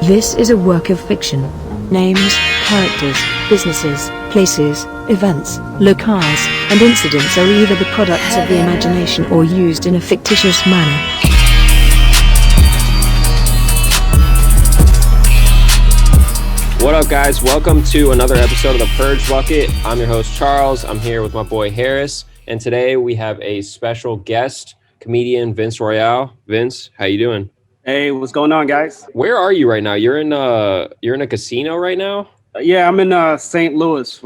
This is a work of fiction. Names, characters, businesses, places, events, locales, and incidents are either the products of the imagination or used in a fictitious manner. What up, guys? Welcome to another episode of The Purge Bucket. I'm your host, Charles. I'm here with my boy, Harris. And today we have a special guest, comedian Vince Royale. Vince, how you doing? Hey, what's going on, guys? Where are you right now? You're in a casino right now? Yeah, I'm in St. Louis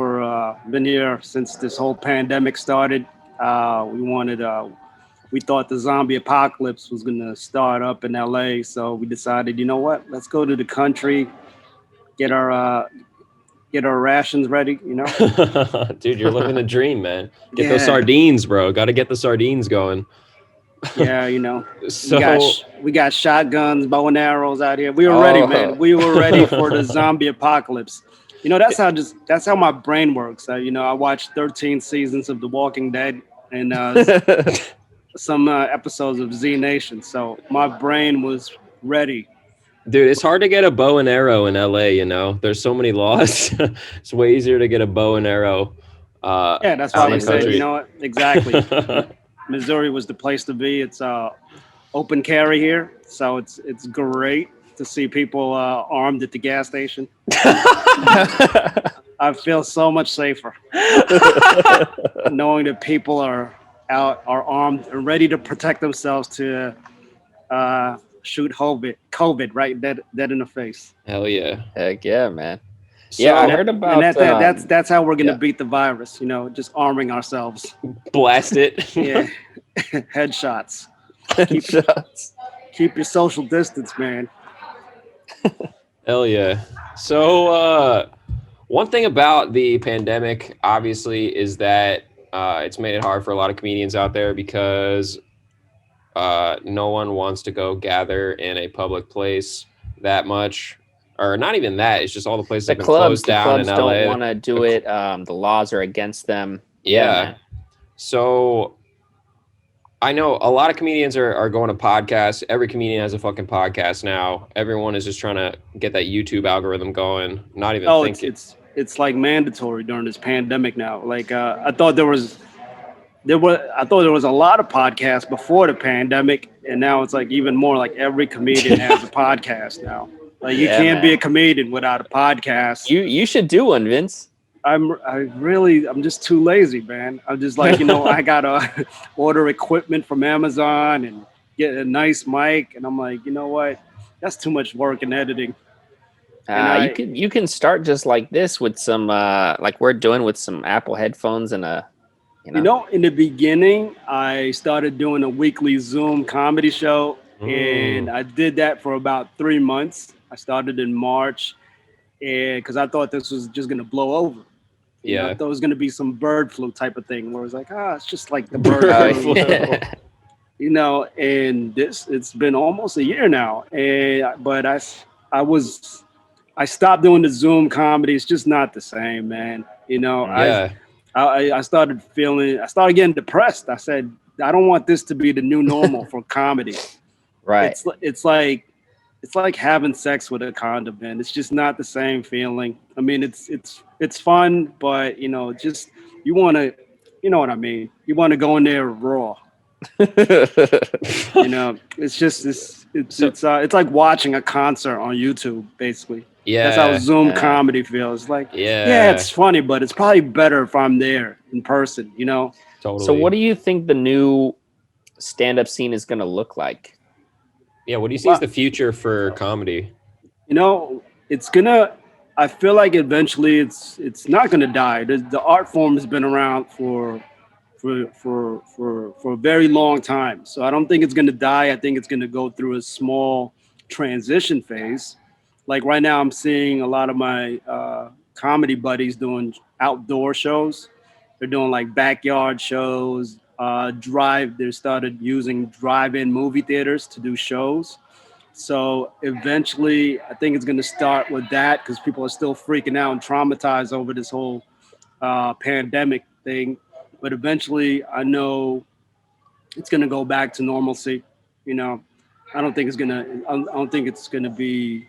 been here since this whole pandemic started. We thought the zombie apocalypse was going to start up in LA, so we decided, you know what? Let's go to the country, get our rations ready, you know? Dude, you're living the dream, man. Get those Yeah. sardines, bro. Got to get the sardines going. Yeah, you know. So we got shotguns, bow and arrows out here. We were ready, man. We were ready for the zombie apocalypse. You know, that's how my brain works. I watched 13 seasons of The Walking Dead and some episodes of Z Nation. So my brain was ready. dude, it's hard to get a bow and arrow in LA, you know. There's so many laws. It's way easier to get a bow and arrow. Yeah, that's why we said, you know what? Exactly. Missouri was the place to be. It's open carry here, so it's great to see people armed at the gas station. I feel so much safer knowing that people are armed and ready to protect themselves to shoot COVID right dead in the face. Hell yeah. Heck yeah, man. So, Yeah, I heard about that's how we're gonna beat the virus, you know, just arming ourselves. blast it. Yeah. Headshots. Keep your social distance, man. Hell yeah. So one thing about the pandemic, obviously, is that it's made it hard for a lot of comedians out there because no one wants to go gather in a public place that much. Or not even that. It's just all the places have been closed down in LA. The clubs don't want to do it. The laws are against them. Yeah. So I know a lot of comedians are going to podcasts. Every comedian has a fucking podcast now. Everyone is just trying to get that YouTube algorithm going. Not even thinking. It's like mandatory during this pandemic now. Like I thought there was a lot of podcasts before the pandemic, and now it's like even more. Like every comedian has a podcast now. Like you can't be a comedian without a podcast. You should do one, Vince. I'm just too lazy, man. I'm just like, you know, I gotta order equipment from Amazon and get a nice mic, and I'm like, you know what? That's too much work in editing. You can start just like this with some like we're doing with some Apple headphones and you know, in the beginning, I started doing a weekly Zoom comedy show, and I did that for about 3 months. I started in March, and because I thought this was just gonna blow over. You know, I thought it was gonna be some bird flu type of thing, where it's like, it's just like the bird flu. You know, and it's been almost a year now, but I stopped doing the Zoom comedy. It's just not the same, man. You know, I started getting depressed. I said, I don't want this to be the new normal for comedy. Right. It's like having sex with a condom, man. It's just not the same feeling. I mean, it's fun, but you know, just you know what I mean. You want to go in there raw. You know, it's like watching a concert on YouTube, basically. Yeah, that's how Zoom comedy feels. Like, it's funny, but it's probably better if I'm there in person. You know. Totally. So, what do you think the new stand-up scene is going to look like? Yeah, what do you see as the future for comedy? You know, I feel like eventually it's not gonna die. The art form has been around for a very long time. So I don't think it's gonna die. I think it's gonna go through a small transition phase. Like right now I'm seeing a lot of my comedy buddies doing outdoor shows. They're doing like backyard shows. They started using drive-in movie theaters to do shows. So eventually, I think it's going to start with that because people are still freaking out and traumatized over this whole pandemic thing. But eventually, I know it's going to go back to normalcy. You know, I don't think it's gonna be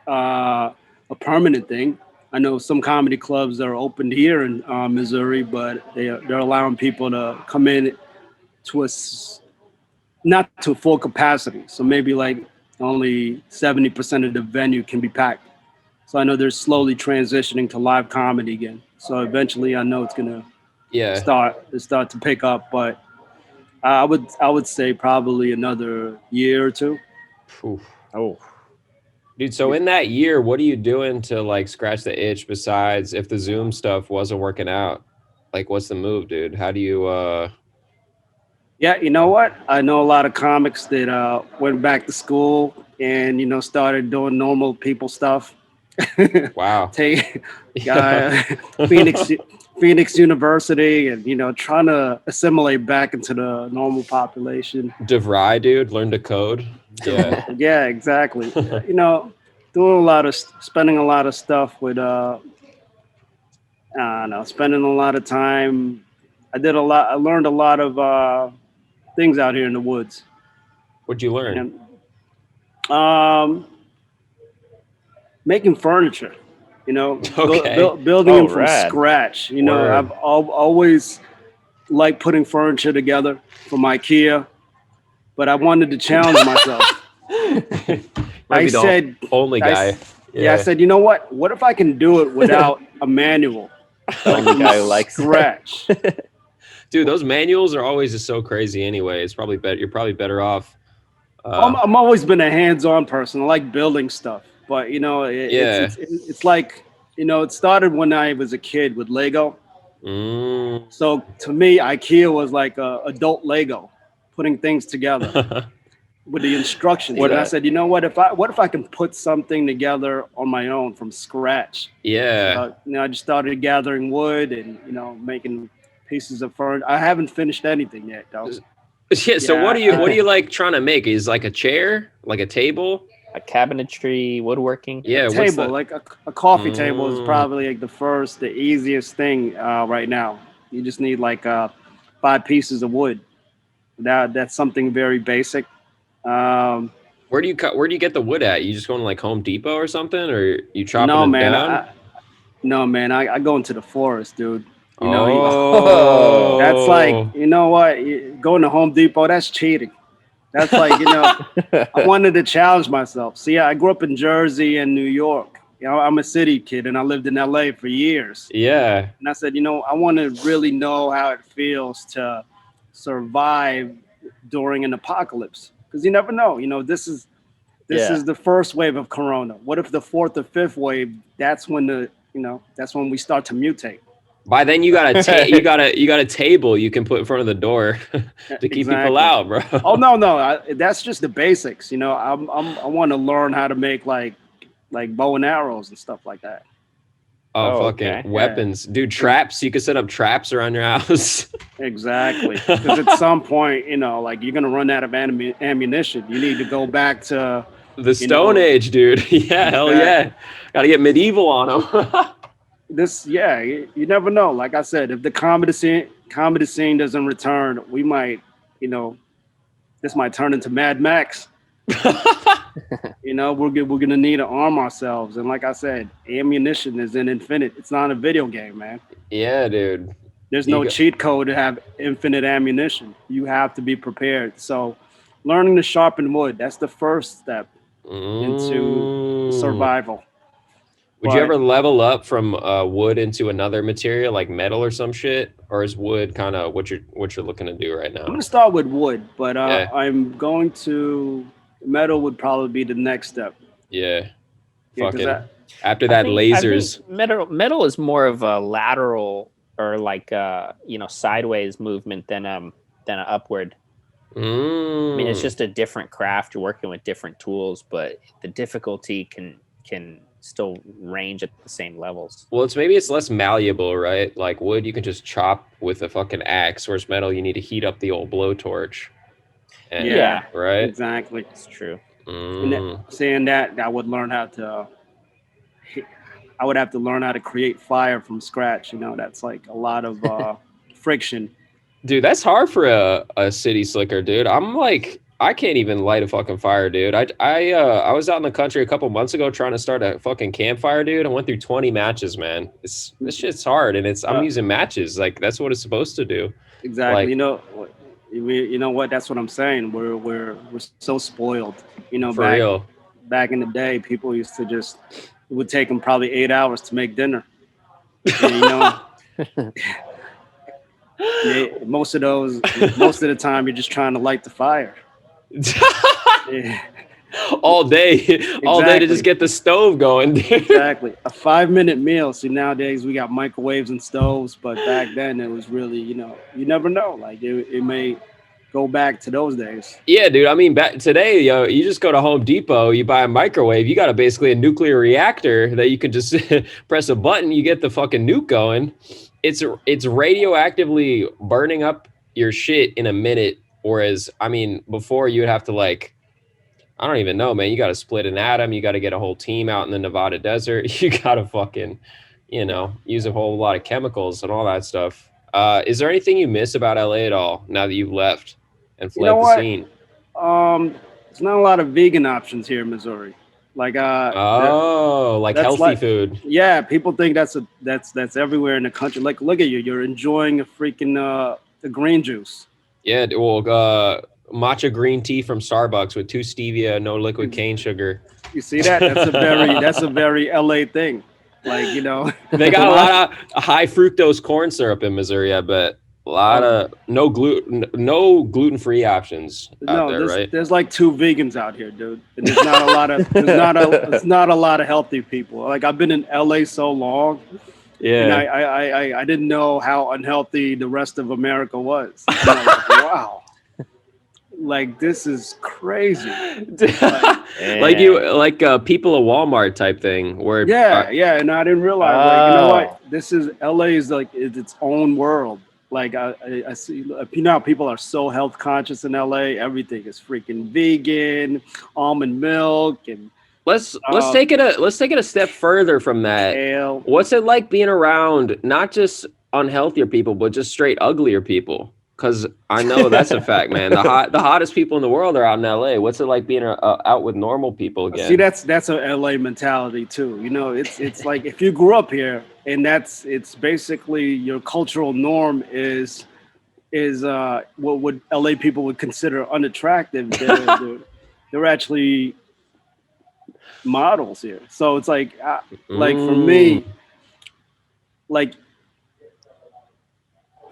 a permanent thing. I know some comedy clubs are opened here in Missouri, but they're allowing people to come in to not to full capacity. So maybe like only 70% of the venue can be packed. So I know they're slowly transitioning to live comedy again. So eventually, I know it's gonna Yeah. start to pick up, but I would say probably another year or two. Oof. Oh, Dude, so in that year, what are you doing to like scratch the itch besides if the Zoom stuff wasn't working out? Like, what's the move, dude? How do you Yeah, you know what? I know a lot of comics that went back to school and started doing normal people stuff. wow. Take Yeah. Phoenix Phoenix University, and trying to assimilate back into the normal population. DeVry, dude, learn to code. Yeah. Yeah, exactly. Doing spending a lot of stuff with I don't know, spending a lot of time. I learned a lot of things out here in the woods. What'd you learn? And making furniture, Okay. building oh, them from rad. scratch. Word. I've always liked putting furniture together from IKEA, but I wanted to challenge myself. Might be the only guy. I said, you know what? What if I can do it without a manual? The only guy who likes it. Scratch. Dude, those manuals are always just so crazy anyway. It's probably better. You're probably better off. I'm always been a hands-on person. I like building stuff, but Yeah. it's like it started when I was a kid with Lego. Mm. So to me, IKEA was like adult Lego, putting things together with the instructions. And I said, you know what? What if I can put something together on my own from scratch? Yeah. I just started gathering wood and making pieces of furniture. I haven't finished anything yet, though. Yeah. So what do you like trying to make? Is like a chair, like a table, a cabinetry, woodworking. Yeah. A table, like a coffee table, is probably like the easiest thing right now. You just need like 5 pieces of wood. That's something very basic. Where do you get the wood at? You just going to like Home Depot or something, or you chopping No, it man. down? No, man. I go into the forest, dude. Oh. That's like, you know what? Going to Home Depot, that's cheating. That's like, I wanted to challenge myself. See, I grew up in Jersey and New York. I'm a city kid and I lived in LA for years. Yeah. And I said, I want to really know how it feels to survive during an apocalypse. Because you never know. This is the first wave of corona. What if the fourth or fifth wave, that's when that's when we start to mutate. By then you got a table you can put in front of the door to keep people out, bro. Oh no, that's just the basics. I want to learn how to make like bow and arrows and stuff like that. Oh, fucking weapons, dude! Traps. You can set up traps around your house. Exactly, because at some point, like you're gonna run out of ammunition. You need to go back to the Stone Age, dude. Yeah, hell yeah. Got to get medieval on them. You never know. Like I said, if the comedy scene doesn't return, we might, this might turn into Mad Max. We're gonna need to arm ourselves, and like I said, ammunition is infinite. It's not a video game, man. Yeah, dude. There's no cheat code to have infinite ammunition. You have to be prepared. So, learning to sharpen wood, that's the first step into survival. Would you ever level up from wood into another material like metal or some shit, or is wood kind of what you're looking to do right now? I'm gonna start with wood, but I'm going to metal would probably be the next step. Yeah. Fucking after that, lasers. I think metal is more of a lateral or like sideways movement than an upward. I mean, it's just a different craft. You're working with different tools, but the difficulty can still range at the same levels. Well, maybe it's less malleable, right? Like wood, you can just chop with a fucking axe, whereas metal, you need to heat up the old blowtorch. And, right. Exactly. It's true. And saying that, I would have to learn how to create fire from scratch. That's like a lot of friction. Dude, that's hard for a city slicker, dude. I'm I can't even light a fucking fire, dude. I was out in the country a couple months ago trying to start a fucking campfire, dude. I went through 20 matches, man. This shit's hard, and I'm using matches. Like that's what it's supposed to do. Exactly. Like, You know what? That's what I'm saying. We're so spoiled. for real. Back in the day, people used to it would take them probably 8 hours to make dinner. And, most of the time, you're just trying to light the fire. Yeah. all day to just get the stove going, dude. Exactly. A 5-minute meal. See, nowadays we got microwaves and stoves, but back then it was really, you never know. Like it may go back to those days. Yeah, dude. I mean, back today, you just go to Home Depot, you buy a microwave, you got basically a nuclear reactor that you can just press a button, you get the fucking nuke going. It's radioactively burning up your shit in a minute. Whereas, I mean, before you would have to I don't even know, man. You got to split an atom. You got to get a whole team out in the Nevada desert. You got to fucking, use a whole lot of chemicals and all that stuff. Is there anything you miss about LA at all now that you've left and fled the scene? There's not a lot of vegan options here in Missouri. Like healthy food. Yeah, people think that's everywhere in the country. Like, look at you. You're enjoying a freaking the green juice. Yeah, well, matcha green tea from Starbucks with 2 stevia, no liquid cane sugar. You see that? That's a very LA thing. Like, they got a lot of high fructose corn syrup in Missouri. I bet a lot of no gluten-free options out there, right? There's like 2 vegans out here, dude. And there's not a lot of there's not a lot of healthy people. Like, I've been in LA so long. Yeah. And I didn't know how unhealthy the rest of America was. And I was like, wow. Like, this is crazy. Like people at Walmart type thing where yeah, and I didn't realize like, you know what, this is LA is like its own world. Like I see, how people are so health conscious in LA. Everything is freaking vegan, almond milk, and let's take it a step further from that. Kale. What's it like being around not just unhealthier people but just straight uglier people? Because I know that's a fact, man. The hottest people in the world are out in LA. What's it like being out with normal people again? See, that's a LA mentality too. It's like if you grew up here, and it's basically your cultural norm is what would LA people would consider unattractive. They're actually models here. So it's like for me, like.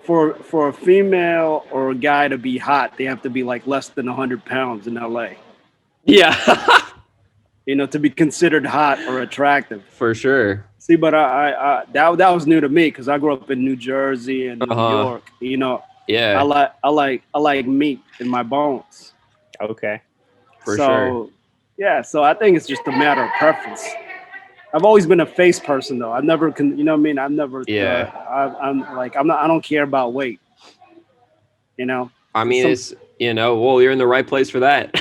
For a female or a guy to be hot, they have to be like less than 100 pounds in LA. Yeah. To be considered hot or attractive. For sure. See, but that was new to me because I grew up in New Jersey and New York. Yeah. I like meat in my bones. Okay. For sure. Yeah, so I think it's just a matter of preference. I've always been a face person though. I've never, I've never. Yeah. I don't care about weight. I mean, well, you're in the right place for that.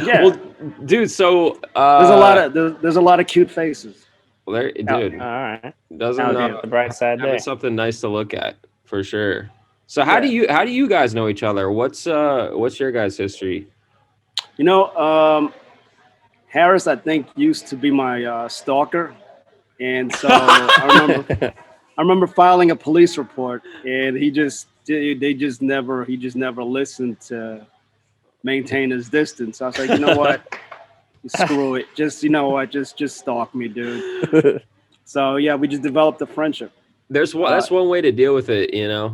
Yeah. Well, dude. So there's a lot of cute faces. Well, there, dude. All right. Doesn't the bright side there. Something nice to look at for sure. So how do you guys know each other? What's your guys' history? Harris, I think, used to be my stalker, and so I remember filing a police report, and he just never listened to maintain his distance. I was like, you know what, screw it, just stalk me, dude. So yeah, we just developed a friendship. That's one way to deal with it,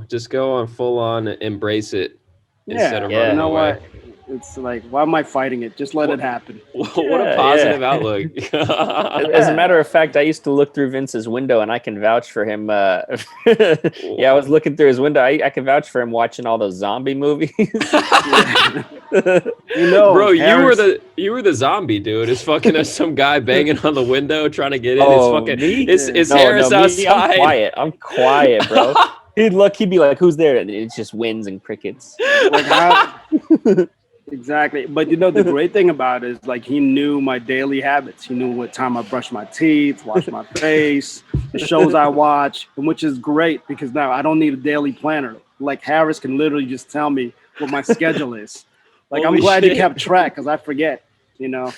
just go on full on, embrace it instead of running away. What? It's like, why am I fighting it? Just let it happen. What a positive outlook. As a matter of fact, I used to look through Vince's window, and I can vouch for him. I was looking through his window. I can vouch for him watching all those zombie movies. Bro, Harris, you were the zombie, dude. It's fucking some guy banging on the window trying to get in. It's Harris outside. I'm quiet, bro. He'd be like, "Who's there?" And it's just winds and crickets. Like how? Exactly. But the great thing about it is like he knew my daily habits. He knew what time I brush my teeth, wash my face, the shows I watch, and which is great because now I don't need a daily planner. Like Harris can literally just tell me what my schedule is. Like, Holy I'm glad you shit. kept track because I forget, you know.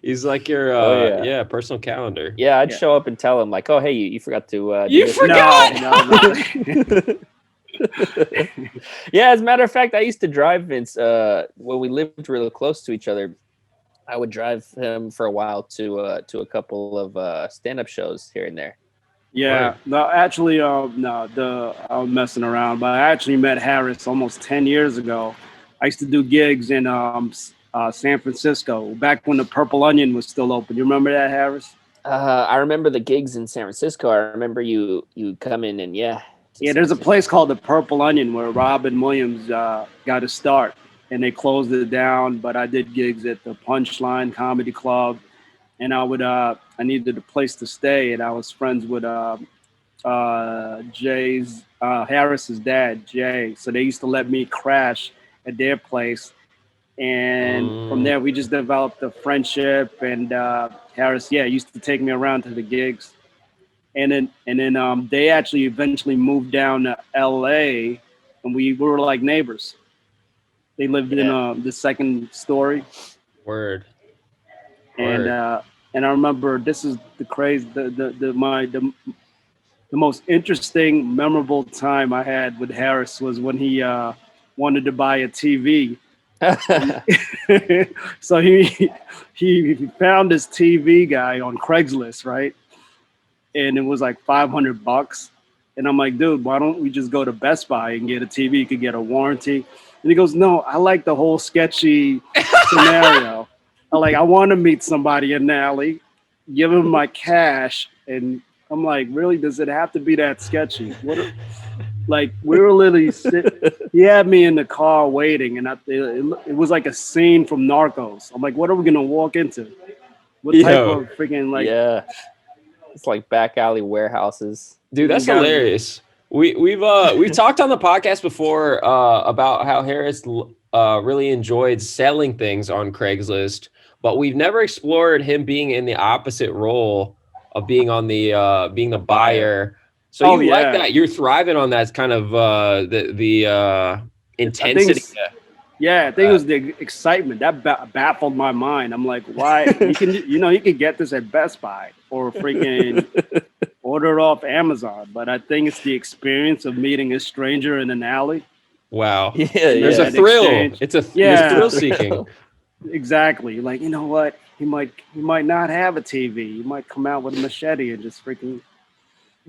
He's like your personal calendar. Yeah, I'd Yeah. show up and tell him like, oh, hey, you forgot to do You this. forgot? No. Yeah, as a matter of fact, I used to drive Vince when we lived really close to each other. I would drive him for a while to a couple of stand-up shows here and there. Yeah, Word. no, actually, I'm messing around, but I actually met Harris almost 10 years ago. I used to do gigs in San Francisco back when the Purple Onion was still open. You remember that, Harris? I remember the gigs in San Francisco. I remember you come in and to Yeah, San there's a Francisco. place called the Purple Onion where Robin Williams got to start, and they closed it down. But I did gigs at the Punchline Comedy Club, and I needed a place to stay, and I was friends with Harris's dad, Jay. So they used to let me crash at their place. And from there, we just developed a friendship. And Harris, used to take me around to the gigs. And then they actually eventually moved down to LA, and we were like neighbors. They lived in the second story. Word. And I remember this is the most interesting, memorable time I had with Harris was when he wanted to buy a TV. So he found this TV guy on Craigslist, right? And it was like $500. And I'm like, dude, why don't we just go to Best Buy and get a TV? You could get a warranty. And he goes, no, I like the whole sketchy scenario. I want to meet somebody in the alley, give him my cash, and I'm like, really? Does it have to be that sketchy? We were literally he had me in the car waiting, and it was like a scene from Narcos. I'm like, what are we gonna walk into? What type of freaking it's like back alley warehouses. Dude, that's hilarious. We've talked on the podcast before about how Harris really enjoyed selling things on Craigslist, but we've never explored him being in the opposite role of being on being the buyer. So you like that? You're thriving on that kind of the intensity. I think it was the excitement that baffled my mind. I'm like, why? You can get this at Best Buy or freaking order it off Amazon. But I think it's the experience of meeting a stranger in an alley. Wow. There's a thrill. Exchange. It's thrill seeking. Exactly. Like, you know what? He might not have a TV. He might come out with a machete and just freaking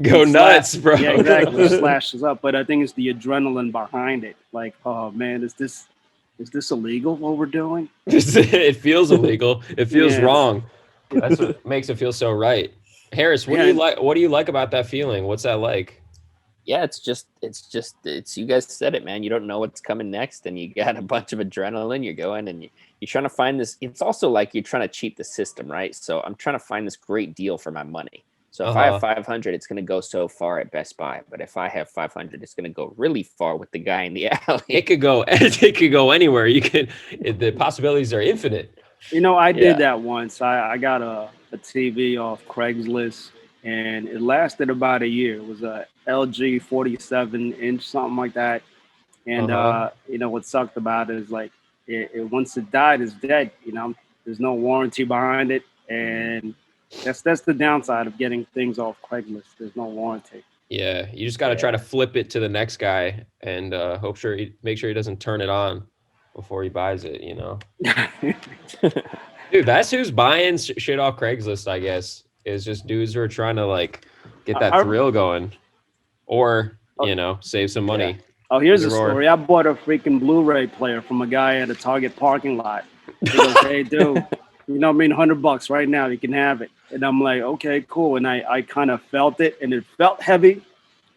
go nuts, bro. Yeah, exactly. Slashes up. But I think it's the adrenaline behind it. Like, oh man, is this illegal what we're doing? It feels illegal. It feels wrong. That's what makes it feel so right. Harris, what do you like? What do you like about that feeling? What's that like? Yeah, it's you guys said it, man. You don't know what's coming next, and you got a bunch of adrenaline. You're going and you're trying to find this. It's also like you're trying to cheat the system, right? So I'm trying to find this great deal for my money. So if I have 500, it's going to go so far at Best Buy. But if I have 500, it's going to go really far with the guy in the alley. It could go anywhere. The possibilities are infinite. I did that once. I got a TV off Craigslist, and it lasted about a year. It was a LG 47-inch, something like that. And what sucked about it is like it once it died, it's dead. There's no warranty behind it, and that's the downside of getting things off Craigslist. There's no warranty. Yeah, you just got to try to flip it to the next guy and make sure he doesn't turn it on before he buys it. Dude, that's who's buying shit off Craigslist. I guess is just dudes who are trying to get that thrill going, or save some money. Yeah. Oh, here's a story. I bought a freaking Blu-ray player from a guy at a Target parking lot. He goes, "Hey, dude, $100 right now. You can have it." And I'm like, "Okay, cool." And I kind of felt it, and it felt heavy.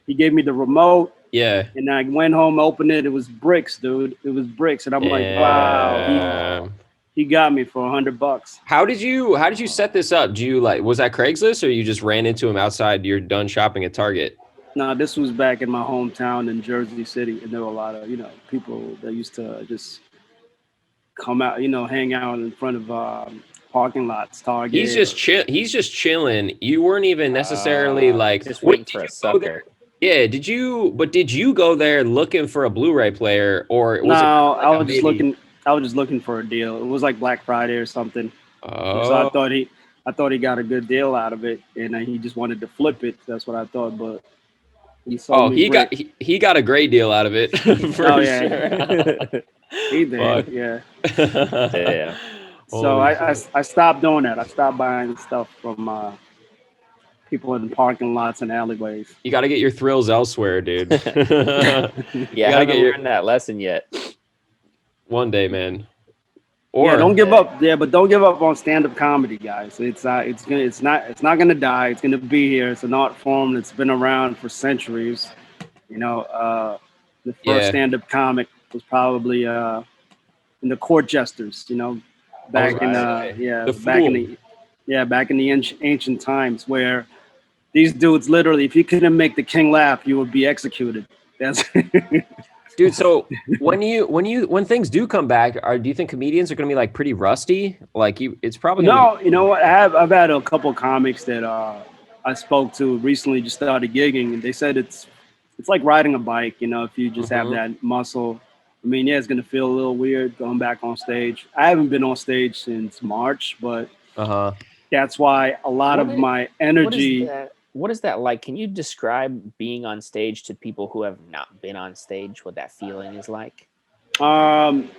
He gave me the remote. Yeah. And I went home, opened it. It was bricks, dude. It was bricks, and I'm like, "Wow, he got me for $100." How did you set this up? Do you was that Craigslist, or you just ran into him outside? You're done shopping at Target. No, this was back in my hometown in Jersey City, and there were a lot of people that used to just come out, hang out in front of parking lots. Target. He's just chilling. You weren't even necessarily just waiting for a sucker. Yeah, did you go there looking for a Blu-ray player, or was it kind No, of like a maybe? I was just looking for a deal. It was like Black Friday or something. So Oh, I thought he got a good deal out of it, and he just wanted to flip it. That's what I thought. But he sold oh, me brick. he got a great deal out of it Oh for yeah, sure. he did. Fuck. Yeah. Yeah. So Holy shit. I stopped doing that. I stopped buying stuff from people in parking lots and alleyways. You got to get your thrills elsewhere, dude. You Yeah, I got to get haven't your learned that lesson yet. one day, man. Yeah, don't Or give up. Yeah, but don't give up on stand-up comedy, guys. It's not gonna die. It's gonna be here. It's an art form that's been around for centuries. You know, the first yeah, stand-up comic was probably in the court jesters. You know, I was back gonna in Right. say the back in fool. the ancient times where these dudes literally, if you couldn't make the king laugh, you would be executed. That's Dude, so when things do come back, do you think comedians are going to be like pretty rusty? Like it's probably going to be. no, you know what? I've had a couple comics that I spoke to recently, just started gigging, and they said it's like riding a bike. You know, if you just have Mhm. that muscle. I mean, yeah, it's gonna feel a little weird going back on stage. I haven't been on stage since March, but Uh-huh. that's why a lot What of is, my what is energy. that? What is that like? Can you describe being on stage to people who have not been on stage? What that feeling is like? Um,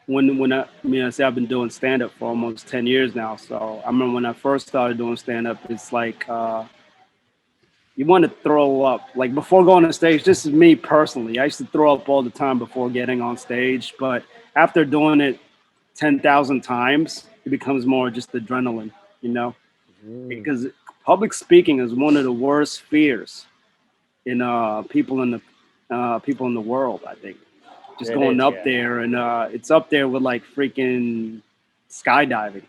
I say I've been doing stand up for almost 10 years now. So I remember when I first started doing stand up, it's like you want to throw up. Like before going on stage, this is me personally. I used to throw up all the time before getting on stage, but after doing it 10,000 times, it becomes more just adrenaline, you know, Mm, because public speaking is one of the worst fears in people in the world. I think just it going is, up yeah. there and it's up there with like freaking skydiving.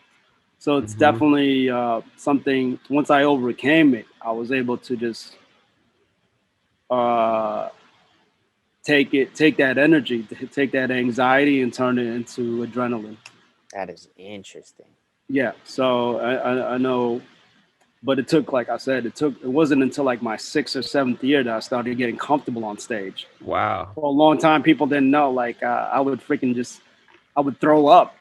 So it's Mhm. definitely something. Once I overcame it, I was able to just uh, take that energy, take that anxiety, and turn it into adrenaline. That is interesting. Yeah. So I know, but it took, like I said, it wasn't until like my sixth or seventh year that I started getting comfortable on stage. Wow. For a long time, people didn't know. Like I would freaking I would throw up.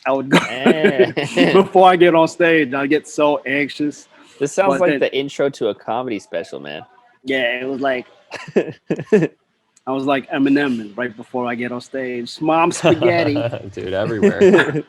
I would go Man. before I get on stage. I get so anxious, This sounds but like then the intro to a comedy special, man. yeah, it was like I was like Eminem right before I get on stage. Mom spaghetti. Dude, everywhere.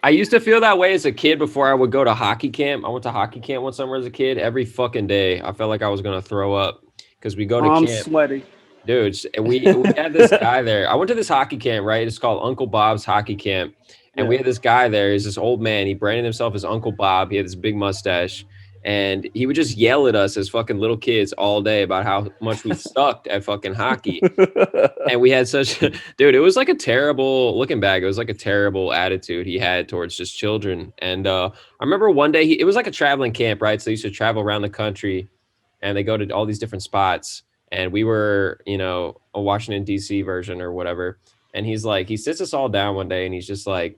I used to feel that way as a kid before I would go to hockey camp. I went to hockey camp one summer as a kid. Every fucking day, I felt like I was gonna throw up because we go to I'm camp. sweaty. Dude, we had this guy there. I went to this hockey camp, right? It's called Uncle Bob's Hockey Camp. And we Yeah. had this guy there. He's this old man. He branded himself as Uncle Bob. He had this big mustache. And he would just yell at us as fucking little kids all day about how much we sucked at fucking hockey. And we had such dude, it was like a terrible looking back, it was like a terrible attitude he had towards just children. And I remember one day it was like a traveling camp, right? So they used to travel around the country and they go to all these different spots. And we were, a Washington, DC version or whatever. And he's like, he sits us all down one day and he's just like,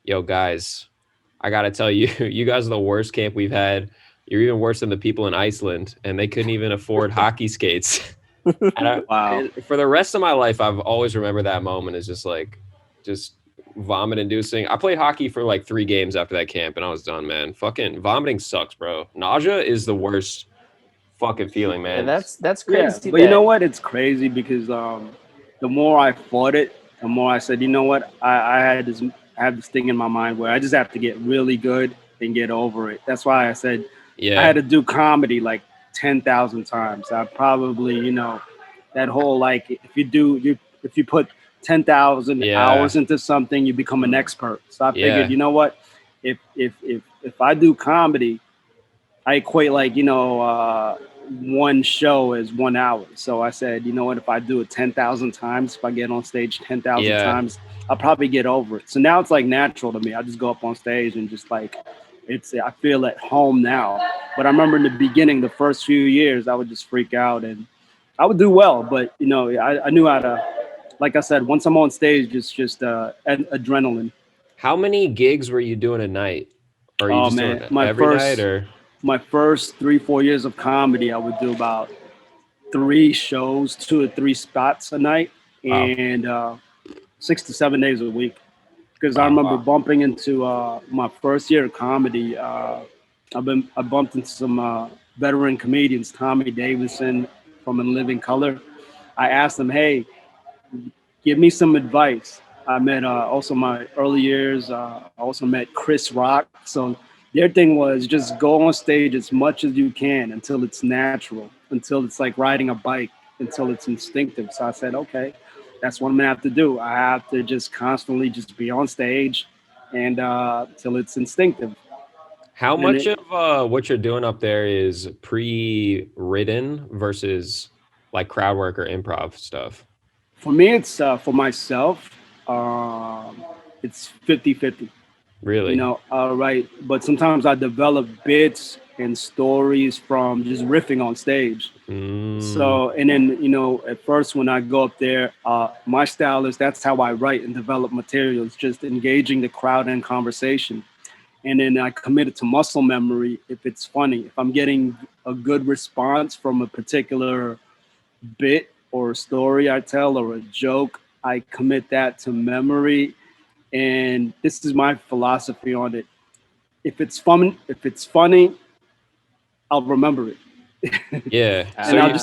yo, guys, I gotta tell you, you guys are the worst camp we've had. You're even worse than the people in Iceland, and they couldn't even afford hockey skates. And Wow. for the rest of my life, I've always remembered that moment as just vomit inducing. I played hockey for like 3 games after that camp, and I was done, man. Fucking vomiting sucks, bro. Nausea is the worst fucking feeling, Yeah, man. that's Yeah, crazy but you know that what? It's crazy because the more I fought it, the more I said, you know what? I have this thing in my mind where I just have to get really good and get over it. That's why I said I Yeah, had to do comedy like 10,000 times. I probably, that whole like if you put 10,000 yeah, hours into something, you become an expert. So I figured, yeah, you know what? If I do comedy, I equate like one show as 1 hour. So I said, you know what? If I do it 10,000 times, if I get on stage 10,000 yeah. times, I'll probably get over it. So now it's like natural to me. I just go up on stage and just like I feel at home now. But I remember in the beginning, the first few years, I would just freak out and I would do well. But I knew how to. Like I said, once I'm on stage, it's just adrenaline. How many gigs were you doing a night? Or are you Oh just doing man, it every night or? my first 3 4 years of comedy, I would do about 3 shows, 2 or 3 spots a night, Wow. and 6 to 7 days a week. Because I Wow. remember Wow. bumping into my first year of comedy. I bumped into some veteran comedians, Tommy Davidson from In Living Color. I asked them, "Hey, give me some advice." I met also my early years. I also met Chris Rock. So their thing was just go on stage as much as you can until it's natural, until it's like riding a bike, until it's instinctive. So I said, okay, that's what I'm gonna have to do. I have to just constantly just be on stage, and till it's instinctive. How And much it, of what you're doing up there is pre-written versus like crowd work or improv stuff? for me, it's for myself. It's 50-50. Really? Right. But sometimes I develop bits and stories from just riffing on stage. Mm, So, and then, at first when I go up there, my style is that's how I write and develop materials, just engaging the crowd in conversation. And then I commit it to muscle memory if it's funny. If I'm getting a good response from a particular bit or story I tell or a joke, I commit that to memory. And this is my philosophy on it. If it's funny, I'll remember it. yeah. So And you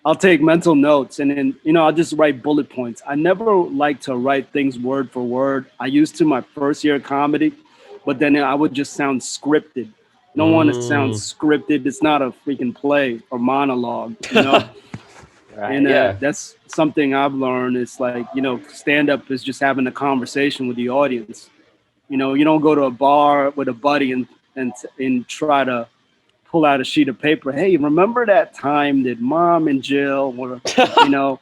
I'll take mental notes, and then I'll just write bullet points. I never like to write things word for word. I used to my first year of comedy, but then I would just sound scripted. I don't want to sound mm, scripted. It's not a freaking play or monologue. And Right. yeah. that's something I've learned. It's like, stand up is just having a conversation with the audience. You don't go to a bar with a buddy and try to pull out a sheet of paper. Hey, remember that time that Mom and Jill were, you know,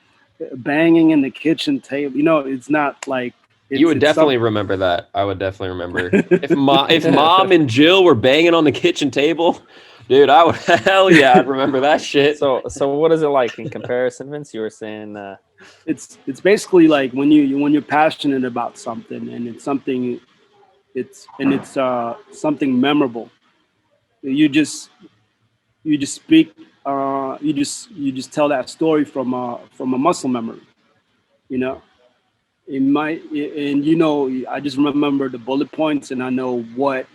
banging in the kitchen table? It's not like You would it's definitely something. remember that. I would definitely remember. If mom and Jill were banging on the kitchen table, dude, I would hell yeah, I'd remember that shit. So what is it like in comparison, Vince? You were saying It's basically like when you're passionate about something and it's something memorable. You just you just speak. You just tell that story from a muscle memory. You know. It might, and I just remember the bullet points, and I know what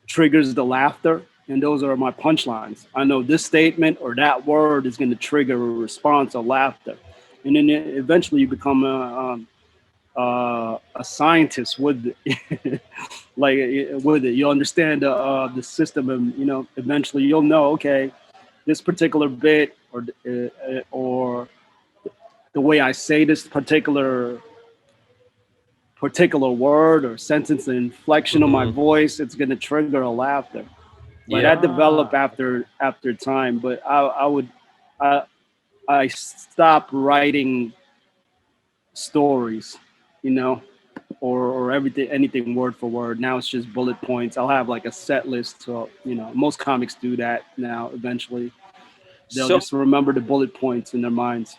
triggers the laughter, and those are my punchlines. I know this statement or that word is going to trigger a response of laughter, and then eventually you become a scientist with it. Like with it. You understand the system, and eventually you'll know. Okay, this particular bit or the way I say this particular word or sentence, the inflection of my Hmm. voice, it's going to trigger a laughter. But Yeah. that developed after time. But I I stopped writing stories, you know, or everything anything word for word. Now it's just bullet points. I'll have like a set list. So most comics do that now. Eventually, they'll So just remember the bullet points in their minds.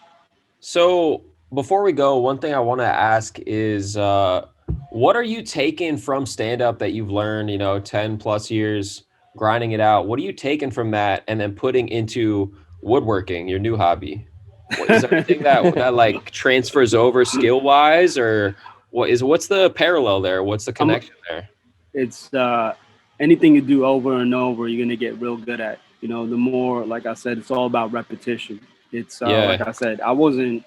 So before we go, one thing I want to ask is what are you taking from stand up that you've learned, 10 plus years grinding it out? What are you taking from that and then putting into woodworking, your new hobby? What is there anything that like transfers over skill wise, or what's the parallel there? What's the I'm connection there? it's anything you do over and over, you're gonna get real good at. The more, like I said, it's all about repetition. It's like Yeah. I said, I wasn't,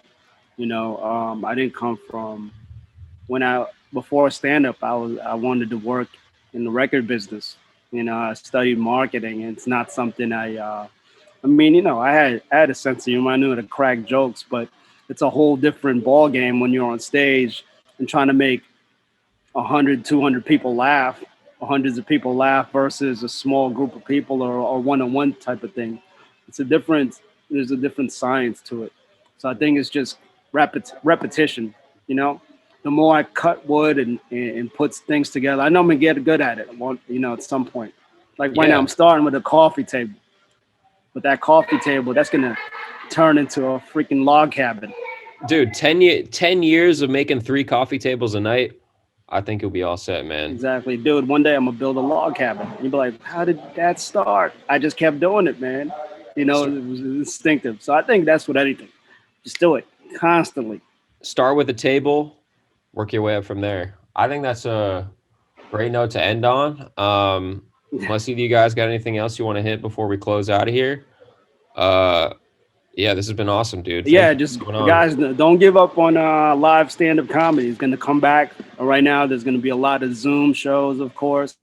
I didn't come from when I before stand up. I wanted to work in the record business. I studied marketing, and it's not something I mean, I had a sense of humor. I knew how to crack jokes, but it's a whole different ball game when you're on stage and trying to make 100, 200 people laugh, or hundreds of people laugh versus a small group of people or one-on-one type of thing. It's a different, there's a different science to it. So I think it's just repetition, you know? The more I cut wood and put things together, I know I'm gonna get good at it. At some point. Like right now, Yeah. I'm starting with a coffee table. But that coffee table, that's gonna turn into a freaking log cabin. Dude, 10 years of making 3 coffee tables a night. I think you'll be all set, man. Exactly, dude. One day I'm gonna build a log cabin. And you'll be like, "How did that start?" I just kept doing it, man. You know, it was instinctive. So I think that's what anything. Just do it constantly. Start with a table, work your way up from there. I think that's a great note to end on. Unless either of you guys got anything else you want to hit before we close out of here. Yeah, this has been awesome, dude. Thank Yeah, you just for coming on. guys, don't give up on live stand-up comedy. It's going to come back. Right now, there's going to be a lot of Zoom shows, of course.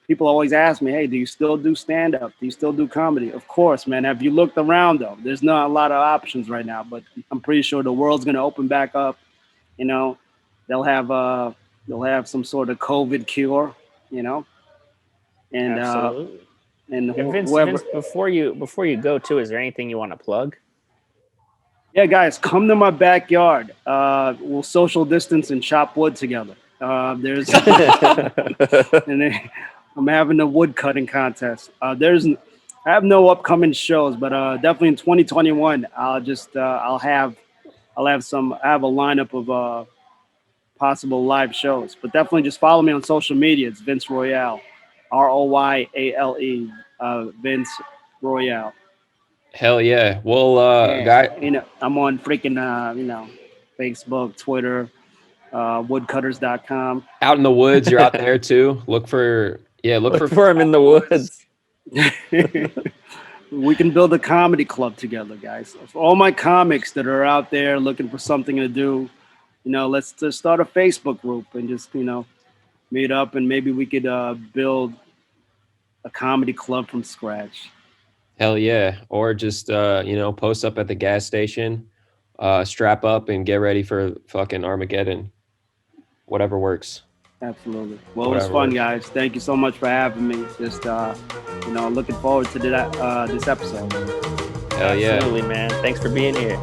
People always ask me, hey, do you still do stand-up? Do you still do comedy? Of course, man. Have you looked around, though? There's not a lot of options right now, but I'm pretty sure the world's going to open back up. You know, they'll have some sort of COVID cure, you know, and Absolutely. and Vince, whoever. Vince, before you go too, is there anything you want to plug? Yeah, guys, come to my backyard. We'll social distance and chop wood together. There's and then I'm having a wood cutting contest. I have no upcoming shows, but definitely in 2021, I have a lineup of possible live shows. But definitely just follow me on social media. It's Vince Royale, Royale, Vince Royale. Hell yeah. Well, guy, You know, I'm on freaking Facebook, Twitter, woodcutters.com. out in the woods, you're out there too. Look for him in the woods. We can build a comedy club together, guys. For all my comics that are out there looking for something to do, let's just start a Facebook group and just, meet up, and maybe we could build a comedy club from scratch. Hell yeah. Or just post up at the gas station, strap up and get ready for fucking Armageddon. Whatever works. Absolutely. Well, it was fun, guys. Thank you so much for having me. Just looking forward to this episode. Hell yeah. Absolutely, man. Thanks for being here.